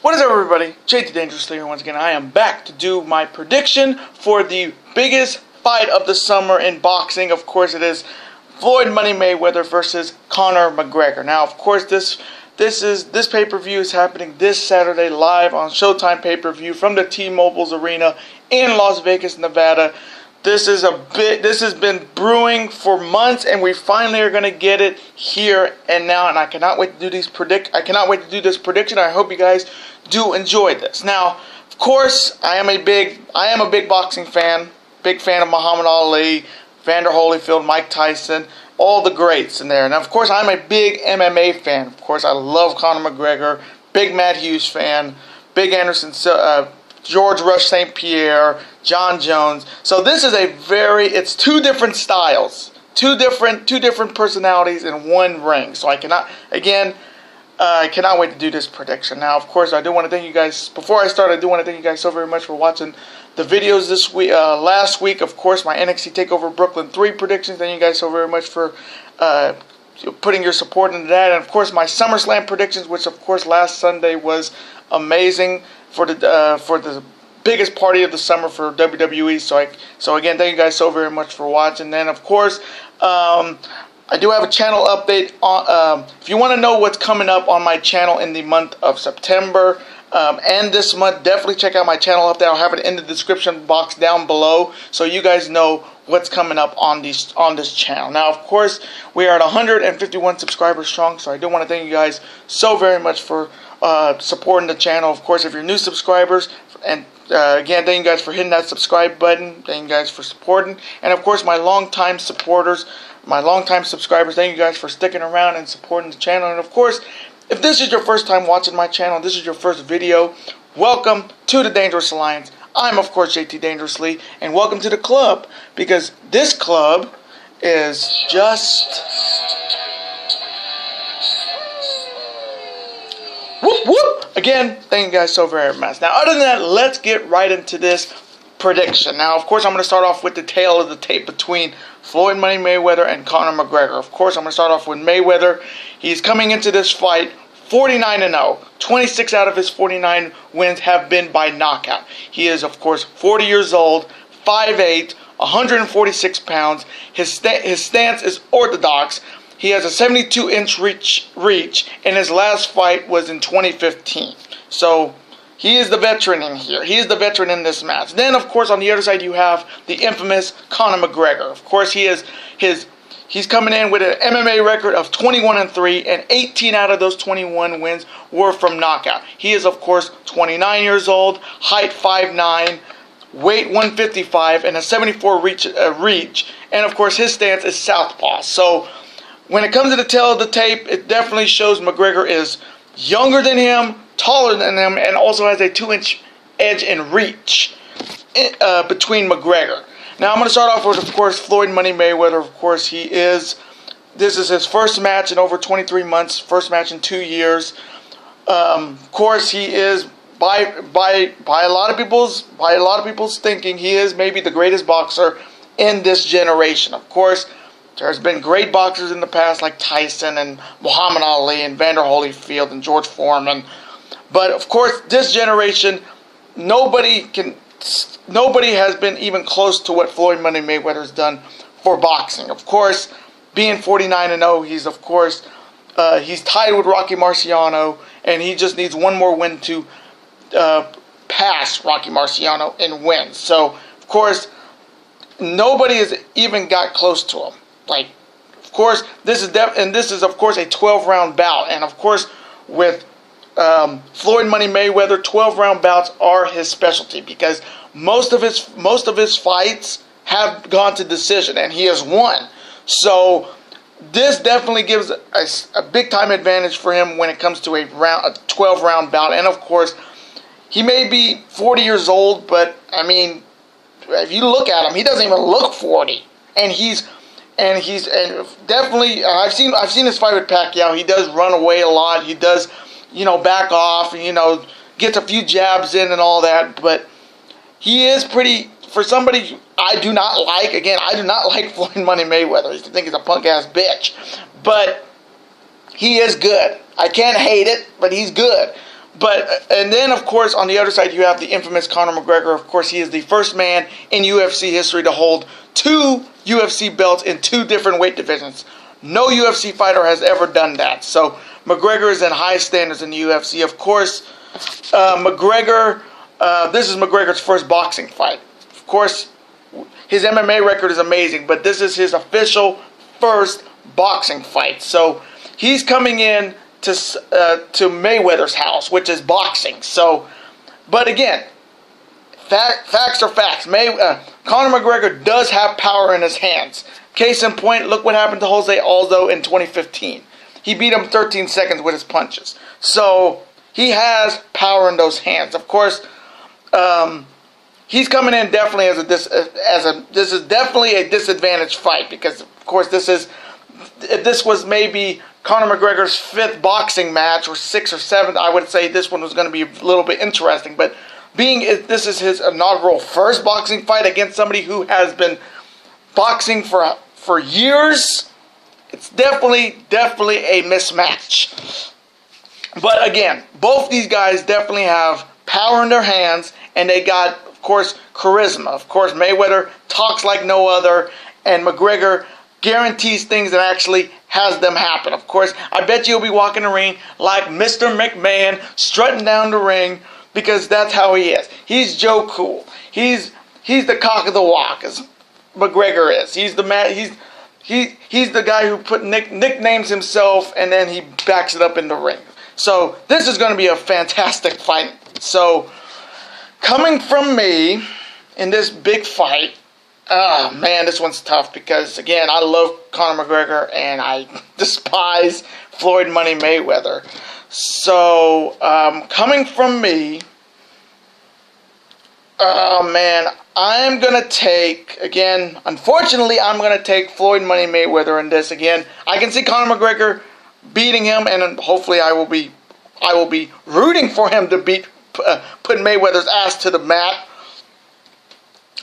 What is up, everybody? JT Dangerously here once again. I am back to do my prediction for the biggest fight of the summer in boxing. Of course, it is Floyd Money Mayweather versus Conor McGregor. Now, of course, this pay-per-view is happening this Saturday live on Showtime pay-per-view from the T-Mobile's Arena in Las Vegas, Nevada. This has been brewing for months, and we finally are going to get it here and now. And I cannot wait to do this prediction. I hope you guys do enjoy this. Now, of course, I am a big boxing fan. Big fan of Muhammad Ali, Vander Holyfield, Mike Tyson, all the greats in there. And of course, I'm a big MMA fan. Of course, I love Conor McGregor. Big Matt Hughes fan. Big Anderson George Rush St. Pierre, John Jones. So this is it's two different styles, two different personalities in one ring. So I cannot wait to do this prediction. Now, of course, I do want to thank you guys. Before I start, I do want to thank you guys so very much for watching the videos this week. Last week, of course, my NXT TakeOver Brooklyn 3 predictions. Thank you guys so very much for putting your support into that. And of course, my SummerSlam predictions, which of course last Sunday was amazing for the biggest party of the summer for WWE. So again, thank you guys so very much for watching. Then of course, I do have a channel update. If you want to know what's coming up on my channel in the month of September and this month, definitely check out my channel update. I'll have it in the description box down below, so you guys know what's coming up on this channel. Now, of course, we are at 151 subscribers strong, so I do want to thank you guys so very much for supporting the channel. Of course, if you're new subscribers, and again, thank you guys for hitting that subscribe button. Thank you guys for supporting. And of course, my longtime supporters, my longtime subscribers, thank you guys for sticking around and supporting the channel. And of course, if this is your first time watching my channel, this is your first video, welcome to the Dangerous Alliance. I'm, of course, JT Dangerously, and welcome to the club, because this club is just... whoop, whoop. Again, thank you guys so very much. Now, other than that, let's get right into this prediction. Now, of course, I'm going to start off with the tail of the tape between Floyd Money Mayweather and Conor McGregor. Of course, I'm going to start off with Mayweather. He's coming into this fight 49-0. 26 out of his 49 wins have been by knockout. He is, of course, 40 years old, 5'8", 146 pounds. His stance is orthodox. He has a 72-inch reach, and his last fight was in 2015. So he is the veteran in here. He is the veteran in this match. Then, of course, on the other side, you have the infamous Conor McGregor. Of course, he's coming in with an MMA record of 21-3, and 18 out of those 21 wins were from knockout. He is, of course, 29 years old, height 5'9", weight 155, and a 74 reach. And, of course, his stance is southpaw. So when it comes to the tail of the tape, it definitely shows McGregor is younger than him, taller than him, and also has a 2-inch edge in reach between McGregor. Now, I'm going to start off with, of course, Floyd Money Mayweather. Of course, this is his first match in over 23 months, first match in 2 years. Of course, he is by a lot of people's thinking, he is maybe the greatest boxer in this generation. Of course, there's been great boxers in the past like Tyson and Muhammad Ali and Vander Holyfield and George Foreman. But of course, this generation, nobody has been even close to what Floyd Money Mayweather has done for boxing. Of course, being 49-0, he's tied with Rocky Marciano, and he just needs one more win to pass Rocky Marciano in wins. So, of course, nobody has even got close to him. Like, of course, this is of course a 12-round bout, and of course with Floyd Money Mayweather, 12-round bouts are his specialty, because most of his fights have gone to decision, and he has won. So this definitely gives a big time advantage for him when it comes to a 12-round bout. And of course, he may be 40 years old, but I mean, if you look at him, he doesn't even look 40, and definitely, I've seen his fight with Pacquiao. He does run away a lot. He does, back off and, gets a few jabs in and all that. But he is pretty, for somebody I do not like. Again, I do not like Floyd Money Mayweather. I think he's a punk ass bitch. But he is good. I can't hate it, but he's good. And then, of course, on the other side, you have the infamous Conor McGregor. Of course, he is the first man in UFC history to hold 2 UFC belts in 2 different weight divisions. No UFC fighter has ever done that. So, McGregor is in high standards in the UFC. Of course, McGregor, this is McGregor's first boxing fight. Of course, his MMA record is amazing, but this is his official first boxing fight. So, he's coming in to Mayweather's house, which is boxing. So, but again, facts are facts. Conor McGregor does have power in his hands. Case in point, look what happened to Jose Aldo in 2015. He beat him 13 seconds with his punches. So he has power in those hands. Of course, he's coming in definitely this is definitely a disadvantaged fight, because of course if this was maybe Conor McGregor's 5th boxing match, or 6th or 7th, I would say this one was going to be a little bit interesting. But this is his inaugural first boxing fight against somebody who has been boxing for years, it's definitely a mismatch. But again, both these guys definitely have power in their hands, and they got, of course, charisma. Of course, Mayweather talks like no other, and McGregor guarantees things that actually has them happen. Of course, I bet you'll be walking the ring like Mr. McMahon, strutting down the ring, because that's how he is. He's Joe Cool. He's the cock of the walk, as McGregor is. He's the man. He's the guy who nicknames himself, and then he backs it up in the ring. So this is going to be a fantastic fight. So coming from me in this big fight, oh man, this one's tough, because again, I love Conor McGregor and I despise Floyd Money Mayweather. So coming from me, oh man, I'm going to take, again, unfortunately, I'm going to take Floyd Money Mayweather in this. Again, I can see Conor McGregor beating him, and hopefully I will be rooting for him to put Mayweather's ass to the mat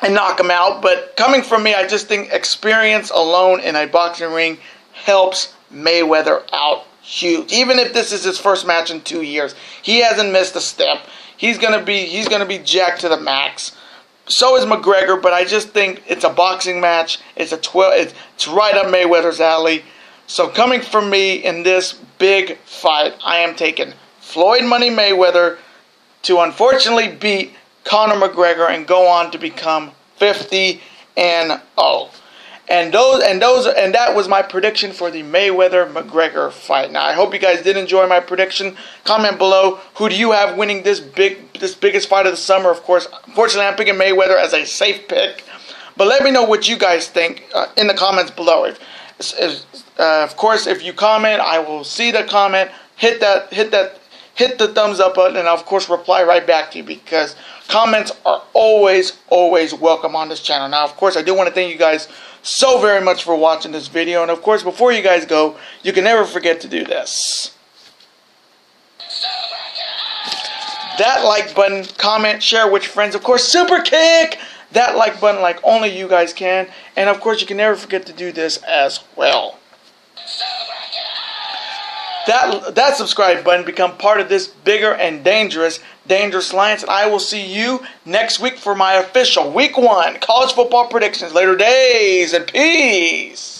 and knock him out. But coming from me, I just think experience alone in a boxing ring helps Mayweather out huge. Even if this is his first match in 2 years, he hasn't missed a step. He's gonna be jacked to the max. So is McGregor, but I just think it's a boxing match. It's right up Mayweather's alley. So coming from me in this big fight, I am taking Floyd Money Mayweather to unfortunately beat Conor McGregor and go on to become 50-0. And that was my prediction for the Mayweather-McGregor fight. Now, I hope you guys did enjoy my prediction. Comment below, who do you have winning this biggest fight of the summer? Of course, unfortunately, I'm picking Mayweather as a safe pick. But let me know what you guys think in the comments below. Of course, if you comment, I will see the comment. Hit the thumbs up button, and I'll, of course, reply right back to you, because comments are always welcome on this channel. Now, of course, I do want to thank you guys so very much for watching this video. And, of course, before you guys go, you can never forget to do this. That like button, comment, share with your friends. Of course, super kick that like button like only you guys can. And, of course, you can never forget to do this as well. That subscribe button, become part of this bigger and dangerous alliance. And I will see you next week for my official Week 1 college football predictions. Later days, and peace.